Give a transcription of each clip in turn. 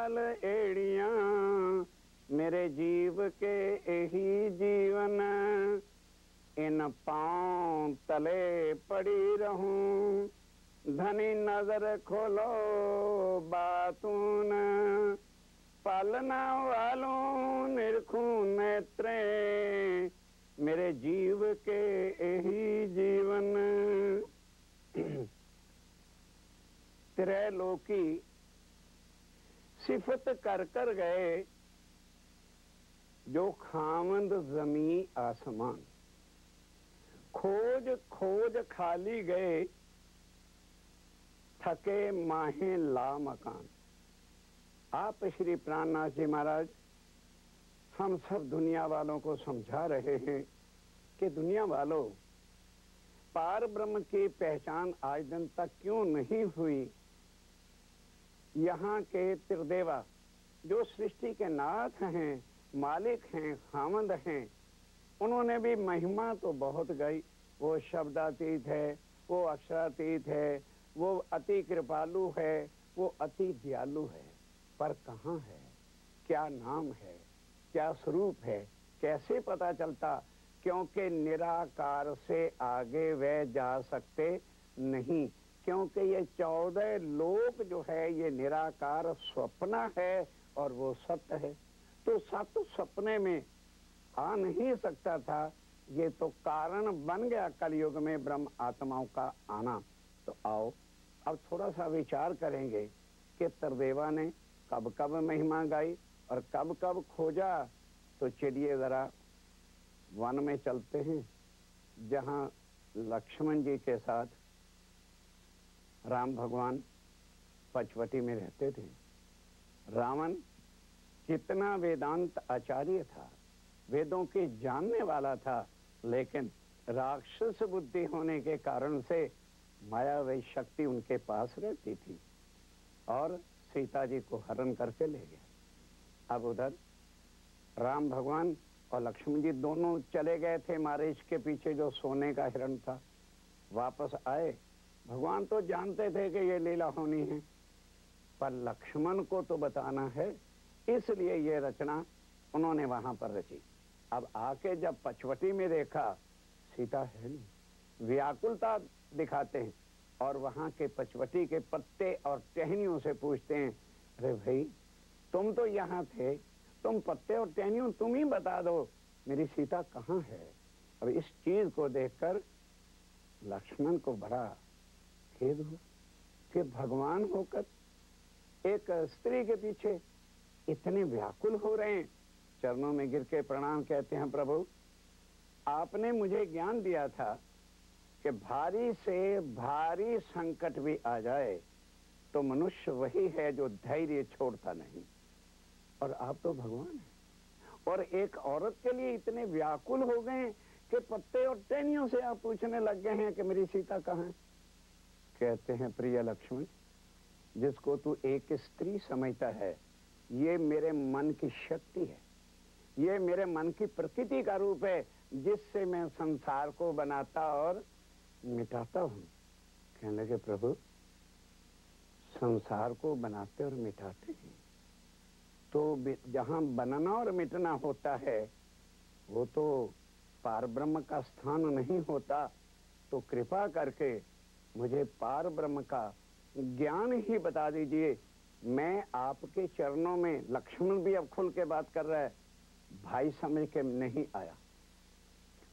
बाल एड़ियां, मेरे जीव के यही जीवन, इन पांव तले पड़ी रहूं, धनी नजर खोलो बातून, पालना वालों निरखूं नेत्रे, मेरे जीव के यही जीवन। त्रैलोकी सिफत कर कर गए, जो खामंद जमी आसमान, खोज खोज खाली गए, थके माहे ला मकान। आप श्री प्राणनाथ जी महाराज हम सब दुनिया वालों को समझा रहे हैं कि दुनिया वालों, पार ब्रह्म की पहचान आज दिन तक क्यों नहीं हुई। यहाँ के त्रिदेवा जो सृष्टि के नाथ हैं, मालिक हैं, खामंद हैं, उन्होंने भी महिमा तो बहुत गाई। वो शब्दातीत है, वो अक्षरातीत है, वो अति कृपालु है, वो अति दयालु है, पर कहाँ है, क्या नाम है, क्या स्वरूप है, कैसे पता चलता? क्योंकि निराकार से आगे वे जा सकते नहीं, क्योंकि ये 14 लोक जो है ये निराकार स्वप्न है और वो सत्य है। तो सत्य सपने में आ नहीं सकता था, ये तो कारण बन गया कलयुग में ब्रह्म आत्माओं का आना। तो आओ अब थोड़ा सा विचार करेंगे कि त्रिदेवा ने कब कब महिमा गाई और कब कब खोजा। तो चलिए जरा वन में चलते हैं, जहाँ लक्ष्मण जी के साथ राम भगवान पचवटी में रहते थे। रावण कितना वेदांत आचार्य था, वेदों के जानने वाला था, लेकिन राक्षस बुद्धि होने के कारण से मायावी शक्ति उनके पास रहती थी और सीता जी को हरण करके ले गया। अब उधर राम भगवान और लक्ष्मण जी दोनों चले गए थे मारीच के पीछे, जो सोने का हिरण था। वापस आए, भगवान तो जानते थे कि ये लीला होनी है, पर लक्ष्मण को तो बताना है, इसलिए ये रचना उन्होंने वहां पर रची। अब आके जब पचवटी में देखा, सीता है नहीं, व्याकुलता दिखाते हैं और वहां के पचवटी के पत्ते और टहनियों से पूछते हैं, अरे भाई तुम तो यहाँ थे, तुम पत्ते और टहनियों तुम ही बता दो मेरी सीता कहाँ है। अब इस चीज को देखकर लक्ष्मण को बड़ा खेद हुआ कि भगवान होकर एक स्त्री के पीछे इतने व्याकुल हो रहे हैं। चरणों में गिर के प्रणाम कहते हैं, प्रभु आपने मुझे ज्ञान दिया था कि भारी से भारी संकट भी आ जाए तो मनुष्य वही है जो धैर्य छोड़ता नहीं, और आप तो भगवान हैं और एक औरत के लिए इतने व्याकुल हो गए कि पत्ते और टहनियों से आप पूछने लग गए हैं कि मेरी सीता कहाँ है। कहते हैं, प्रिय लक्ष्मण, जिसको तू एक स्त्री समझता है, ये मेरे मन की शक्ति है, ये मेरे मन की प्रकृति का रूप है, जिससे मैं संसार को बनाता और मिटाता हूँ। कहने लगे, प्रभु संसार को बनाते और मिटाते हैं, तो जहाँ बनना और मिटना होता है वो तो पार ब्रह्म का स्थान नहीं होता। तो कृपा करके मुझे पार ब्रह्म का ज्ञान ही बता दीजिए। मैं आपके चरणों में, लक्ष्मण भी अब खुल के बात कर रहा है, भाई समझ के नहीं आया,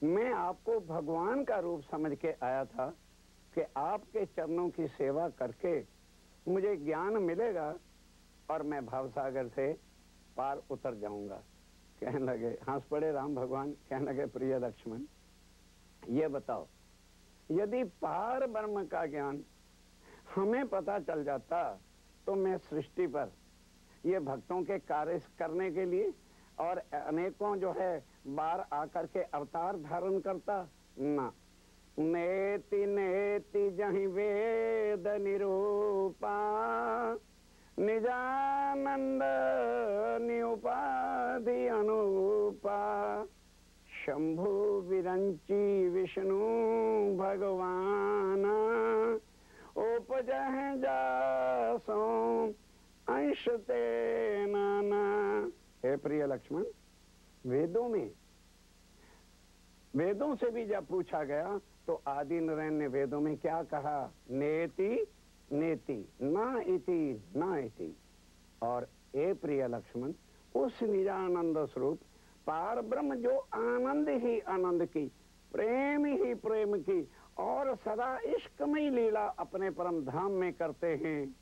मैं आपको भगवान का रूप समझ के आया था कि आपके चरणों की सेवा करके मुझे ज्ञान मिलेगा और मैं भवसागर से पार उतर जाऊंगा। कहने लगे, हंस पड़े राम भगवान, कहने लगे, प्रिय लक्ष्मण ये बताओ, यदि पार ब्रह्म का ज्ञान हमें पता चल जाता तो मैं सृष्टि पर ये भक्तों के कार्य करने के लिए और अनेकों जो है बार आकर के अवतार धारण करता ना। नेति नेति जहि वेद निरूपा, निजानंद निउपाधि अनूपा, शंभु विरंची विष्णु भगवान, उपजह जासों अंशते नाना। हे प्रिय लक्ष्मण, वेदों से भी जब पूछा गया तो आदि नारायण ने वेदों में क्या कहा? नेति नेति, ना इति ना इति। और ए प्रिय लक्ष्मण, उस निजानंद स्वरूप पार ब्रह्म जो आनंद ही आनंद की, प्रेम ही प्रेम की और सदा इश्कमयी लीला अपने परम धाम में करते हैं,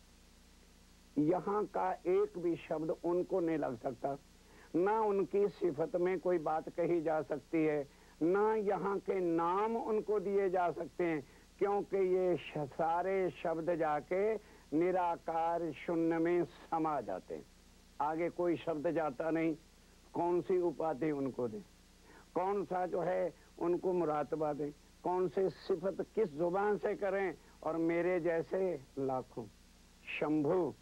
यहाँ का एक भी शब्द उनको नहीं लग सकता। ना उनकी सिफत में कोई बात कही जा सकती है, ना यहाँ के नाम उनको दिए जा सकते हैं, क्योंकि ये सारे शब्द जाके निराकार शून्य में समा जाते हैं। आगे कोई शब्द जाता नहीं। कौन सी उपाधि उनको दे, कौन सा जो है उनको मुरातबा दे, कौन से सिफत किस जुबान से करें। और मेरे जैसे लाखों, शंभु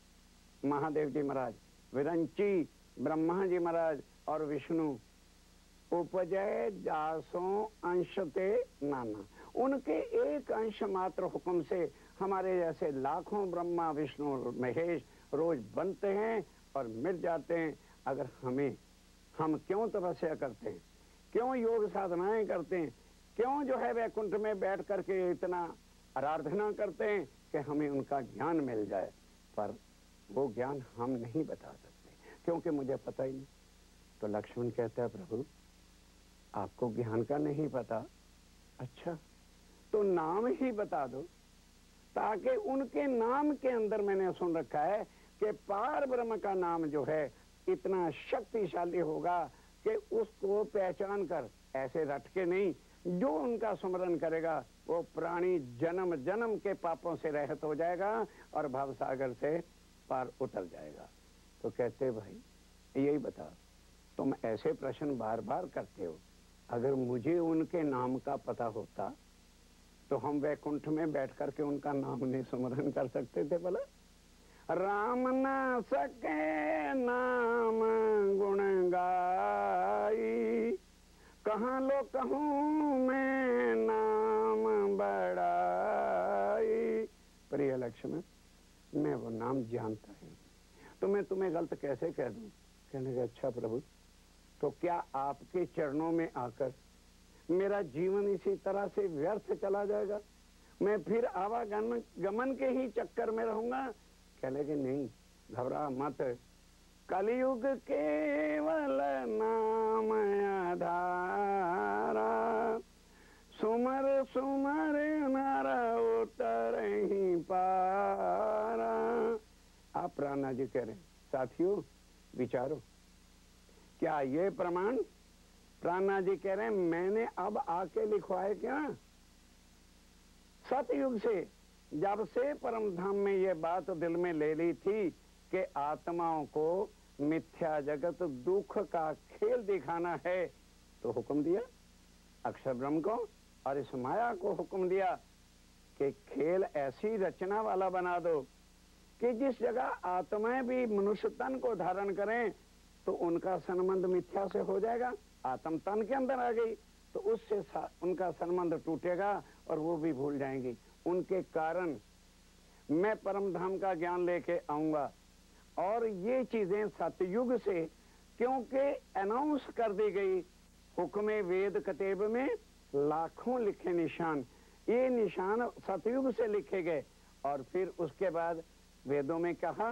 महादेव जी महाराज, विरंची ब्रह्मा जी महाराज और विष्णु, उपजय जासों अंशते नाना, उनके एक अंश मात्र हुक्म से हमारे जैसे लाखों ब्रह्मा विष्णु और महेश रोज बनते हैं और मिट जाते हैं। अगर हम क्यों तपस्या करते हैं, क्यों योग साधनाएं करते हैं, क्यों जो है वैकुंठ में बैठ करके इतना आराधना करते हैं कि हमें उनका ज्ञान मिल जाए, पर वो ज्ञान हम नहीं बता सकते क्योंकि मुझे पता ही नहीं। तो लक्ष्मण कहता है, प्रभु आपको ज्ञान का नहीं पता? अच्छा, तो नाम ही बता दो, ताकि उनके नाम के अंदर मैंने सुन रखा है कि पार ब्रह्म का नाम जो है इतना शक्तिशाली होगा कि उसको पहचान कर ऐसे रट के नहीं, जो उनका स्मरण करेगा वो प्राणी जन्म जन्म के पापों से रहित हो जाएगा और भवसागर से पार उतर जाएगा। तो कहते भाई यही बता, तुम ऐसे प्रश्न बार बार करते हो, अगर मुझे उनके नाम का पता होता तो हम वैकुंठ में बैठ करके उनका नाम नहीं स्मरण कर सकते थे भला? राम न सके नाम गुण गाई, कहाँ लो कहूँ मैं नाम बड़ाई। प्रिय लक्ष्मण, मैं वो नाम जानता है, तो मैं तुम्हें गलत कैसे कह दूं? कहने लगे, अच्छा प्रभु, तो क्या आपके चरणों में आकर मेरा जीवन इसी तरह से व्यर्थ चला जाएगा? मैं फिर आवागमन के ही चक्कर में रहूंगा? कहने लगे, नहीं, घबरा मत, कलयुग केवल नाम आधारा, सुमर सुमर नर उतर ही पारा। आप प्राणा जी कह रहे हैं, साथियों विचारो, क्या ये प्रमाण प्राणा जी कह रहे हैं मैंने अब आके लिखवाए क्या? सतयुग से, जब से परम धाम में ये बात दिल में ले ली थी कि आत्माओं को मिथ्या जगत दुख का खेल दिखाना है, तो हुक्म दिया अक्षर ब्रह्म को और इस माया को हुक्म दिया कि खेल ऐसी रचना वाला बना दो कि जिस जगह आत्माएं भी मनुष्य तन को धारण करें तो उनका संबंध मिथ्या से हो जाएगा। आत्म तन के अंदर आ गई तो उससे उनका संबंध टूटेगा और वो भी भूल जाएंगी। उनके कारण मैं परम धाम का ज्ञान लेके आऊंगा। और ये चीजें सतयुग से क्योंकि अनाउंस कर दी गई, हुक्मे वेद कतेब में लाखों लिखे निशान, ये निशान सतयुग से लिखे गए। और फिर उसके बाद वेदों में कहा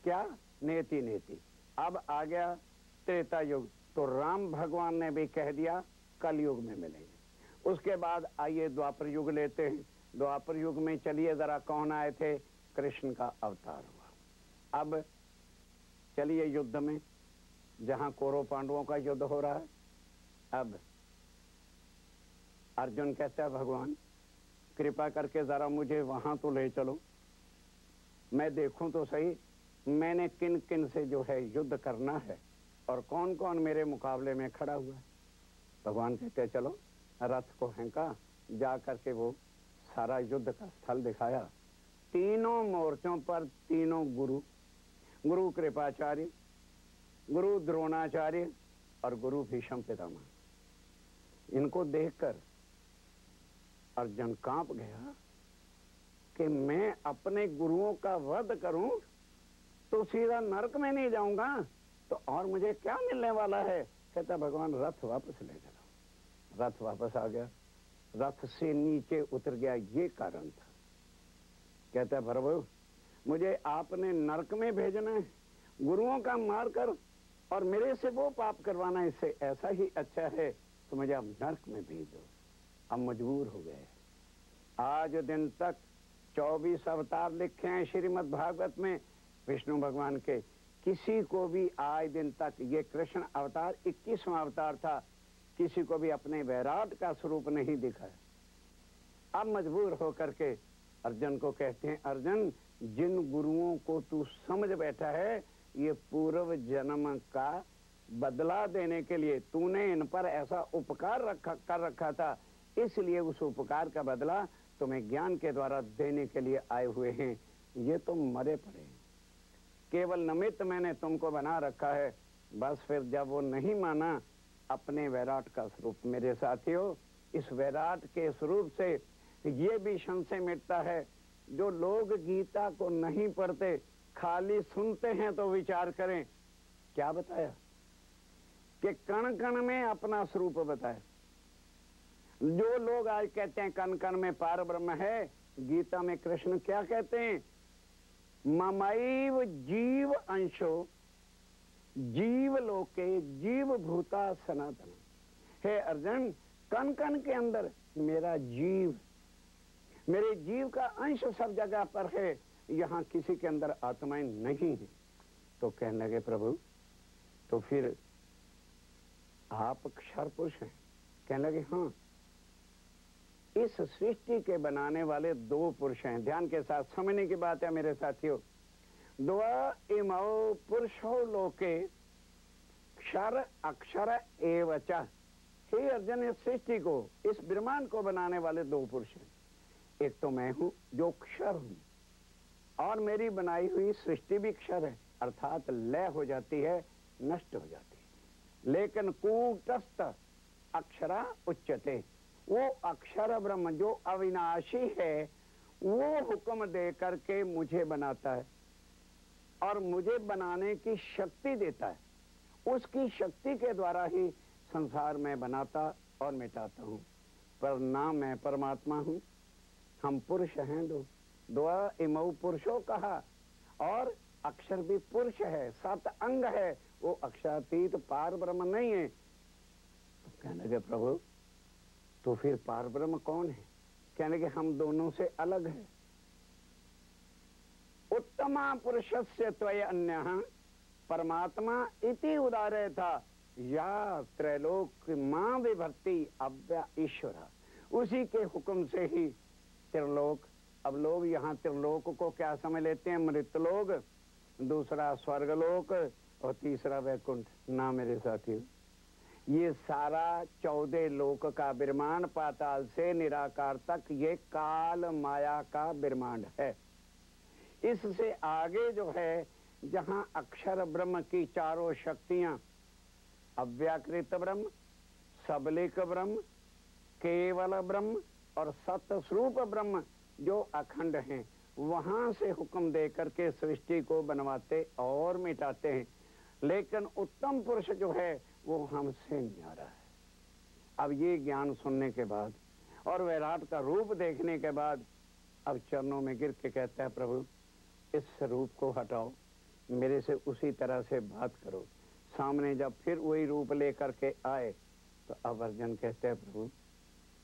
क्या? नेति नेति। अब आ गया त्रेता युग, तो राम भगवान ने भी कह दिया कलयुग में मिलेंगे। उसके बाद आइए द्वापर युग लेते हैं। द्वापर युग में चलिए जरा कौन आए थे? कृष्ण का अवतार हुआ। अब चलिए युद्ध में, जहां कौरव पांडवों का युद्ध हो रहा है। अब अर्जुन कहता है, भगवान कृपा करके जरा मुझे वहां तो ले चलो, मैं देखूं तो सही मैंने किन किन से जो है युद्ध करना है और कौन कौन मेरे मुकाबले में खड़ा हुआ है। भगवान कहते चलो, रथ को हेंका, जा करके वो सारा युद्ध का स्थल दिखाया। तीनों मोर्चों पर तीनों गुरु, गुरु कृपाचार्य, गुरु द्रोणाचार्य और गुरु भीष्म पितामह, इनको देखकर अर्जुन कांप गया कि मैं अपने गुरुओं का वध करूं, तो सीधा नरक में नहीं जाऊंगा तो और मुझे क्या मिलने वाला है? कहता भगवान रथ वापस ले चलो। रथ वापस आ गया, रथ से नीचे उतर गया, ये कारण था। कहता प्रभु मुझे आपने नरक में भेजना है, गुरुओं का मार कर और मेरे से वो पाप करवाना, इससे ऐसा ही अच्छा है तो मुझे आप नरक में भेज दो। अब मजबूर हो गए। आज दिन तक 24 अवतार लिखे हैं श्रीमद् भागवत में विष्णु भगवान के, किसी को भी आज दिन तक, ये कृष्ण अवतार 21वां अवतार था, किसी को भी अपने वैराट का स्वरूप नहीं दिखा है। अब मजबूर होकर के अर्जुन को कहते हैं, अर्जुन जिन गुरुओं को तू समझ बैठा है ये पूर्व जन्म का बदला देने के लिए तूने इन पर ऐसा उपकार कर रखा था, इसलिए उस उपकार का बदला तुम्हें ज्ञान के द्वारा देने के लिए आए हुए हैं। ये तुम मरे पड़े हैं, केवल निमित्त मैंने तुमको बना रखा है। बस फिर जब वो नहीं माना अपने वैराट का स्वरूप, मेरे साथियों इस वैराट के स्वरूप से ये भी संशय मिटता है। जो लोग गीता को नहीं पढ़ते, खाली सुनते हैं तो विचार करें, क्या बताया कि कण कण में अपना स्वरूप बताया। जो लोग आज कहते हैं कण कण में पार ब्रह्म है, गीता में कृष्ण क्या कहते हैं? ममैव जीव अंशो जीव लोके जीव भूता सनातन। हे अर्जुन, कण कण के अंदर मेरा जीव, मेरे जीव का अंश सब जगह पर है, यहाँ किसी के अंदर आत्माएं नहीं है। तो कहने लगे प्रभु तो फिर आप क्षर पुरुष हैं? कहने लगे हाँ, इस सृष्टि के बनाने वाले दो पुरुष हैं। ध्यान के साथ समझने की बात है मेरे साथियों। द्वा इमौ पुरुषो लोके क्षर अक्षर एवच। हे अर्जुन, इस सृष्टि को, इस ब्रह्मांड को बनाने वाले दो पुरुष हैं। एक तो मैं हूं जो क्षर हूं, और मेरी बनाई हुई सृष्टि भी क्षर है, अर्थात लय हो जाती है, नष्ट हो जाती है। लेकिन कूटस्थ अक्षरा उच्चते, वो अक्षर ब्रह्म जो अविनाशी है, वो हुक्म दे करके मुझे बनाता है और मुझे बनाने की शक्ति देता है। उसकी शक्ति के द्वारा ही संसार में बनाता और मिटाता हूँ। पर ना मैं परमात्मा हूँ, हम पुरुष हैं। दो इमौ पुरुषों कहा, और अक्षर भी पुरुष है, 7 अंग है, वो अक्षरातीत पार ब्रह्म नहीं है। तो कहने लगे प्रभु तो फिर पार ब्रह्म कौन है? कहने लगे हम दोनों से अलग है। उत्तमा पुरुषस्य त्वय अन्यः परमात्मा इति उदारे था, या त्रैलोक मां विभक्ति अव्य ईश्वर। उसी के हुक्म से ही त्रिलोक, अब लोग यहाँ त्रिलोक को क्या समझ लेते हैं? मृतलोक, दूसरा स्वर्गलोक और तीसरा वैकुंठ। ना मेरे साथियों, ये सारा 14 लोक का ब्रह्मांड, पाताल से निराकार तक, ये काल माया का ब्रह्मांड है। इससे आगे जो है, जहां अक्षर ब्रह्म की चारों शक्तियां, अव्याकृत ब्रह्म, सबलिक ब्रह्म, केवल ब्रह्म और सतस्वरूप ब्रह्म जो अखंड हैं, वहां से हुक्म दे करके सृष्टि को बनवाते और मिटाते हैं। लेकिन उत्तम पुरुष जो है वो हमसे न्यारा है। अब ये ज्ञान सुनने के बाद और वैराट का रूप देखने के बाद अब चरणों में गिर के कहता है प्रभु इस रूप को हटाओ, मेरे से उसी तरह से बात करो। सामने जब फिर वही रूप लेकर के आए तो अब अर्जुन कहते हैं प्रभु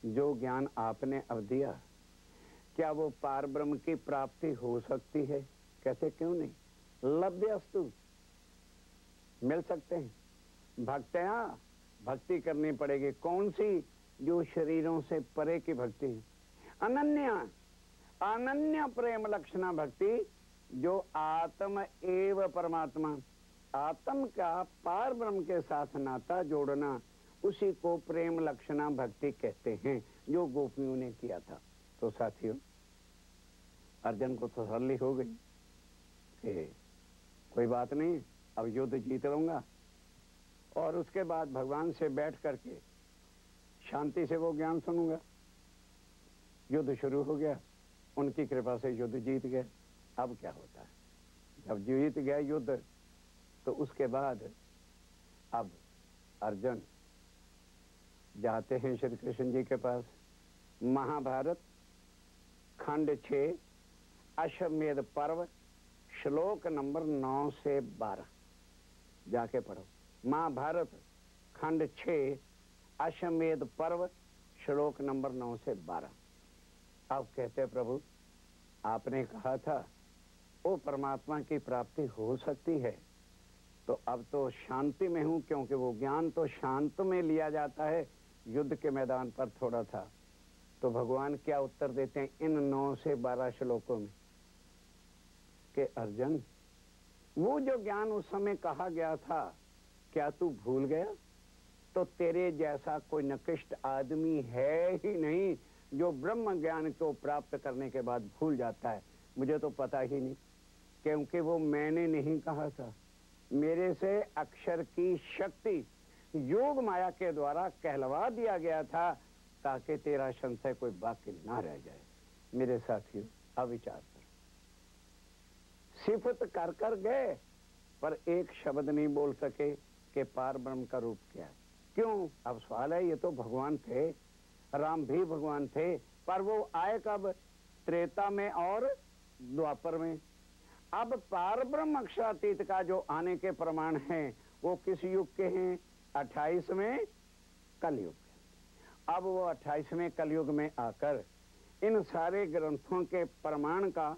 जो ज्ञान आपने अब दिया, क्या वो पार ब्रह्म की प्राप्ति हो सकती है? कहते क्यों नहीं, लभ्यस्तु, मिल सकते हैं। भक्त्या, भक्ति करनी पड़ेगी। कौन सी? जो शरीरों से परे की भक्ति है। अनन्या, अनन्य प्रेम लक्षणा भक्ति, जो आत्म एव परमात्मा, आत्म का पार ब्रह्म के साथ नाता जोड़ना, उसी को प्रेम लक्षणा भक्ति कहते हैं, जो गोपियों ने किया था। तो साथियों, अर्जुन को तसल्ली हो गई कि कोई बात नहीं, अब युद्ध जीत लूंगा। और उसके बाद भगवान से बैठ करके शांति से वो ज्ञान सुनूंगा। युद्ध शुरू हो गया, उनकी कृपा से युद्ध जीत गए। अब क्या होता है जब जीत गया युद्ध तो उसके बाद अब अर्जुन जाते हैं श्री कृष्ण जी के पास। महाभारत खंड 6 अश्वमेध पर्व श्लोक नंबर 9 से 12 जाके पढ़ो। महाभारत खंड 6 अश्वमेध पर्व श्लोक नंबर 9 से 12। अब कहते प्रभु आपने कहा था वो परमात्मा की प्राप्ति हो सकती है, तो अब तो शांति में हूं, क्योंकि वो ज्ञान तो शांत में लिया जाता है। युद्ध के मैदान पर थोड़ा था। तो भगवान क्या उत्तर देते हैं इन 9 से 12 श्लोकों में कि अर्जुन वो जो ज्ञान उस समय कहा गया था क्या तू भूल गया? तो तेरे जैसा कोई निकृष्ट आदमी है ही नहीं जो ब्रह्म ज्ञान को प्राप्त करने के बाद भूल जाता है। मुझे तो पता ही नहीं, क्योंकि वो मैंने नहीं कहा था, मेरे से अक्षर की शक्ति योग माया के द्वारा कहलवा दिया गया था, ताकि तेरा संशय कोई बाकी ना रह जाए। मेरे साथियों अविचार कर, सिफत कर कर गए पर एक शब्द नहीं बोल सके कि पार ब्रह्म का रूप क्या है। क्यों? अब सवाल है, ये तो भगवान थे, राम भी भगवान थे, पर वो आए कब? त्रेता में और द्वापर में। अब पार ब्रह्म अक्षरातीत का जो आने के प्रमाण हैं वो किस युग के हैं? 28वें कलयुग। अब वो 28वें कलयुग में आकर इन सारे ग्रंथों के प्रमाण का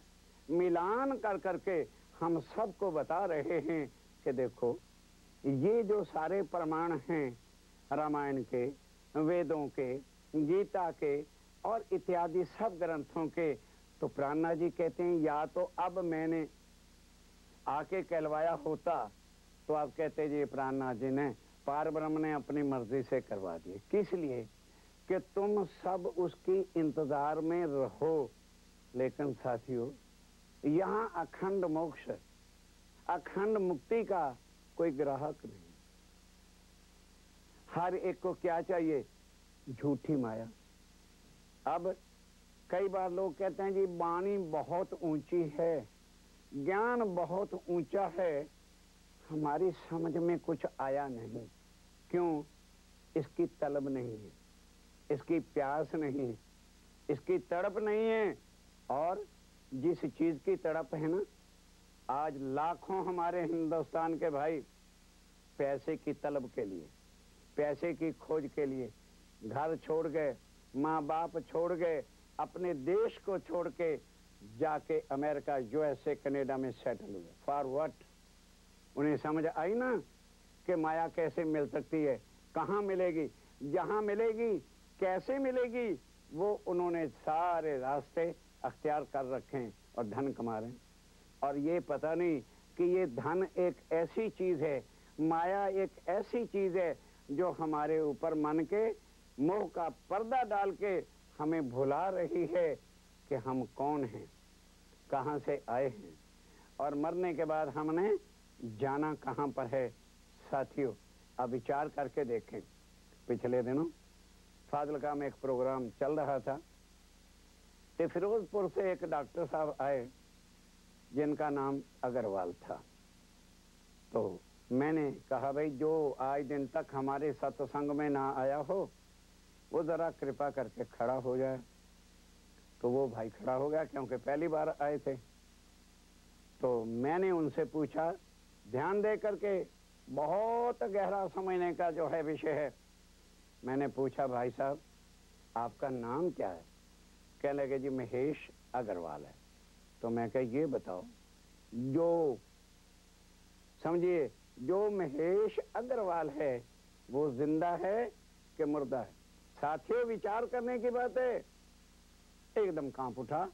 मिलान कर करके हम सबको बता रहे हैं कि देखो ये जो सारे प्रमाण हैं रामायण के, वेदों के, गीता के और इत्यादि सब ग्रंथों के, तो प्राणनाथ जी कहते हैं या तो अब मैंने आके कहलवाया होता तो आप कहते जी प्राणनाथ जी ने पार ब्रह्म ने अपनी मर्जी से करवा दिए। किस लिए? कि तुम सब उसकी इंतजार में रहो। लेकिन साथियों यहाँ अखंड मोक्ष, अखंड मुक्ति का कोई ग्राहक नहीं। हर एक को क्या चाहिए? झूठी माया। अब कई बार लोग कहते हैं जी वाणी बहुत ऊंची है, ज्ञान बहुत ऊंचा है, हमारी समझ में कुछ आया नहीं। क्यों? इसकी तलब नहीं है, इसकी प्यास नहीं है, इसकी तड़प नहीं है। और जिस चीज की तड़प है ना, आज लाखों हमारे हिंदुस्तान के भाई पैसे की तलब के लिए, पैसे की खोज के लिए घर छोड़ गए, माँ बाप छोड़ गए, अपने देश को छोड़ के जाके अमेरिका, यूएसए, कनाडा में सेटल हुए। For what? उन्हें समझ आई ना कि माया कैसे मिल सकती है, कहाँ मिलेगी, जहाँ मिलेगी, कैसे मिलेगी, वो उन्होंने सारे रास्ते अख्तियार कर रखे हैं और धन कमा रहे हैं। और ये पता नहीं कि ये धन एक ऐसी चीज है, माया एक ऐसी चीज है जो हमारे ऊपर मन के मोह का पर्दा डाल के हमें भुला रही है कि हम कौन हैं, कहाँ से आए हैं और मरने के बाद हमने जाना कहाँ पर है। साथियों अब विचार करके देखें। पिछले दिनों फाजिलका में एक प्रोग्राम चल रहा था, तो फिरोजपुर से एक डॉक्टर साहब आए जिनका नाम अग्रवाल था। तो मैंने कहा भाई जो आज दिन तक हमारे सत्संग में ना आया हो वो जरा कृपा करके खड़ा हो जाए। तो वो भाई खड़ा हो गया, क्योंकि पहली बार आए थे। तो मैंने उनसे पूछा, ध्यान दे करके, बहुत गहरा समझने का जो है विषय है। मैंने पूछा भाई साहब आपका नाम क्या है? कहने लगे जी महेश अग्रवाल है। तो मैं कहा ये बताओ, जो समझिए जो महेश अग्रवाल है वो जिंदा है कि मुर्दा है? साथियों विचार करने की बात है। एकदम कांप उठा,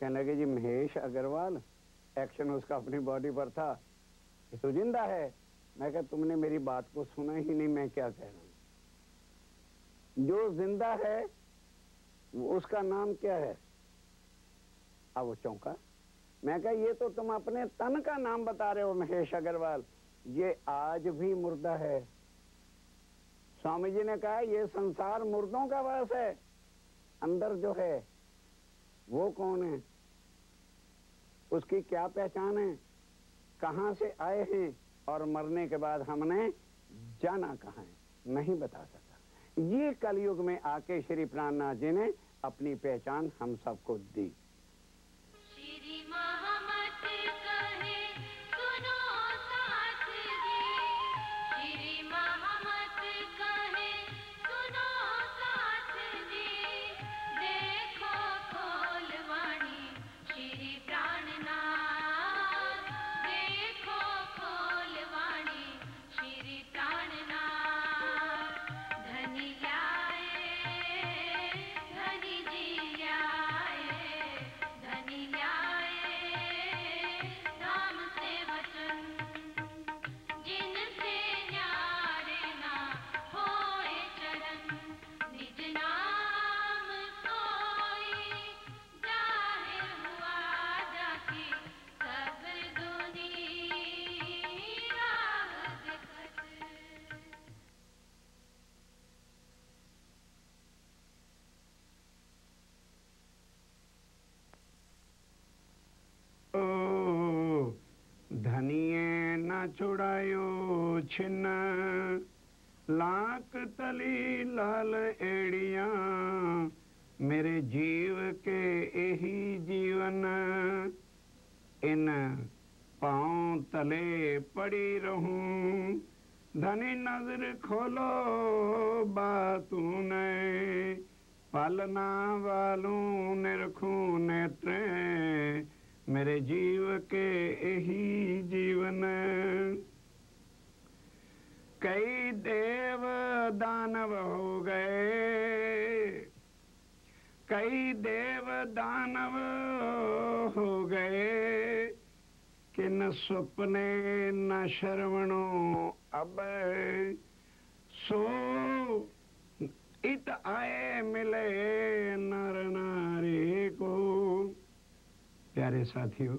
कहने लगे जी महेश अग्रवाल, एक्शन उसका अपनी बॉडी पर था, ये तो जिंदा है। मैं कहा तुमने मेरी बात को सुना ही नहीं, मैं क्या कह रहा हूं। जो जिंदा है उसका नाम क्या है? अब वो चौंका। मैं कहा ये तो तुम अपने तन का नाम बता रहे हो महेश अग्रवाल, ये आज भी मुर्दा है। स्वामी जी ने कहा ये संसार मुर्दों का वास है, अंदर जो है वो कौन है, उसकी क्या पहचान है? कहाँ से आए हैं और मरने के बाद हमने जाना कहाँ है, नहीं बता सका। ये कलयुग में आके श्री प्राणनाथ जी ने अपनी पहचान हम सबको दी। धनिए न छुड़ायो छिन, लाख तली लाल एड़िया, मेरे जीव के यही जीवन, इन पाँव तले पड़ी रहूं, धनी नजर खोलो बातू ने, पालना वालों ने रखूं नेत्र, मेरे जीव के यही जीवन। कई देव दानव हो गए, कई देव दानव हो गए, कि न सपने न श्रवणो अब, सो इत आए मिले नर नारी को। प्यारे साथियों,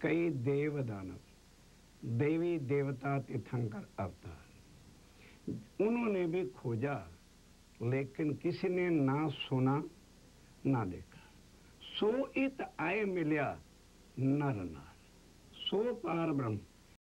कई देव दानव, देवी देवता तीर्थंकर अवतार, उन्होंने भी खोजा, लेकिन किसी ने ना सुना ना देखा। सो इत आए मिलिया नर नार, सो पार ब्रह्म